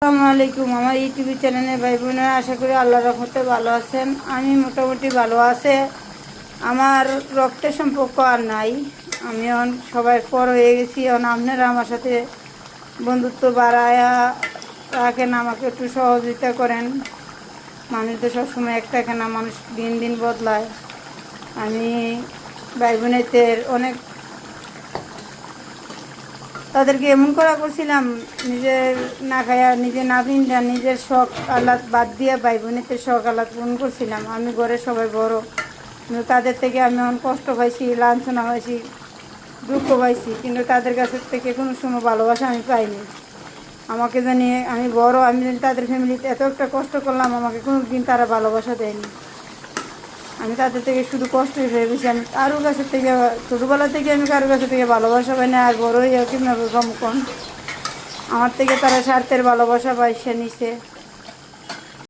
আসসালামু আলাইকুম। আমার ইউটিউব চ্যানেলে ভাই বোনেরা, আশা করি আল্লাহর রহমতে ভালো আছেন। আমি মোটামুটি ভালো আছে। আমার রক্তের সম্পর্ক আর নাই। আমি এখন সবাই পর হয়ে গেছি। এখন আপনারা আমার সাথে বন্ধুত্ব বাড়ায়া রাখেন, আমাকে একটু সহযোগিতা করেন। মানুষ তো সবসময় একটা না, মানুষ দিন দিন বদলায়। আমি ভাই বোনেদের অনেক তাদেরকে এমন করা করছিলাম, নিজের না খায়া, নিজে না পিন্ধা, নিজের শখ আহ্লাদ বাদ দিয়ে ভাই বোনেদের শখ আহ্লাদ পূরণ করছিলাম। আমি ঘরে সবাই বড়, কিন্তু তাদের থেকে আমি অনেক কষ্ট পাইছি, লাঞ্ছনা হয়েছি, দুঃখ পাইছি, কিন্তু তাদের কাছের থেকে কোনো সময় ভালোবাসা আমি পাইনি। আমাকে জানি আমি বড়, আমি জানি তাদের ফ্যামিলিতে এত একটা কষ্ট করলাম, আমাকে কোনো দিন তারা ভালোবাসা দেয়নি। আমি তাদের থেকে শুধু কষ্টই ভেবেছি। আমি কারোর কাছে থেকে, ছোটোবেলা থেকে আমি কারোর কাছে থেকে ভালোবাসা পাই না। আর বড় হয়ে কীভাবে কম আমার থেকে তারা স্বার্থের ভালোবাসা পাইছে নিছে।